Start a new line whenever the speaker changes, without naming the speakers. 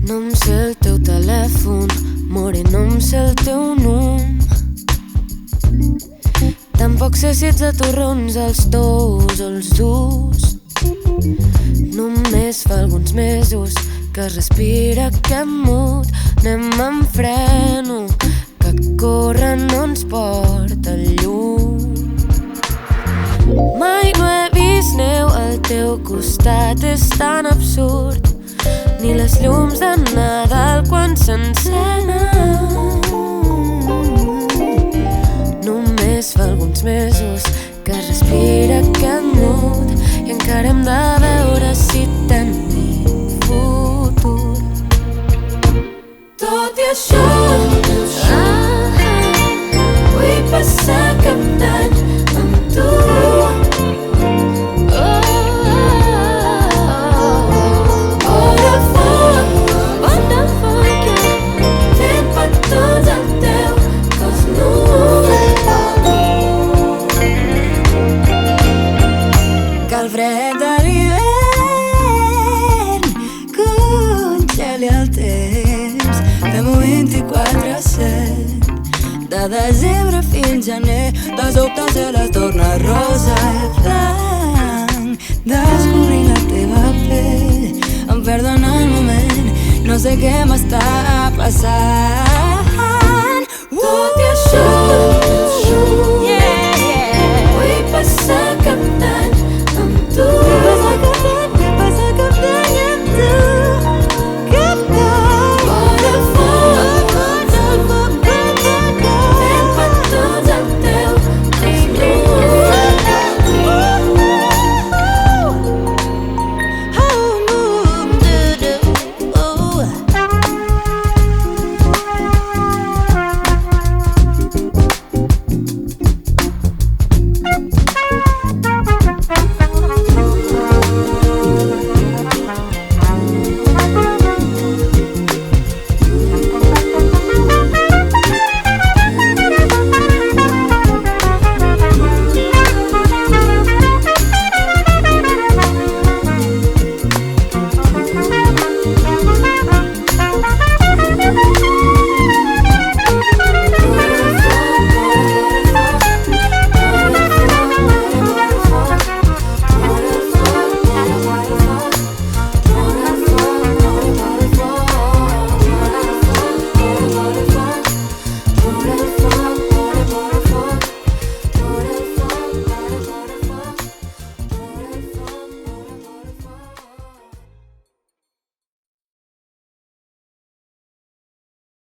No em sé el teu telèfon, more, no em sé el teu nom. Tampoc sé si ets de torrons, els tous o els durs. Només fa alguns mesos que es respira aquest mut. Anem en freno, que córrer no ens porta llum. Mai no he vist neu al teu costat, és tan absurd. Ni les llums de Nadal quan s'encenen. Només fa alguns mesos que es respira aquest mut i encara hem de veure si tenim futur. Tot i això, vull passar cap d'any amb tu.
El fred de l'hivern congeli el temps. Fem-ho 24/7. De desembre fins gener, de sobte el cel es torna rosa i blanc. Descobrir la teva pell em perdo en el moment. No sé què m'està passant. Tot i això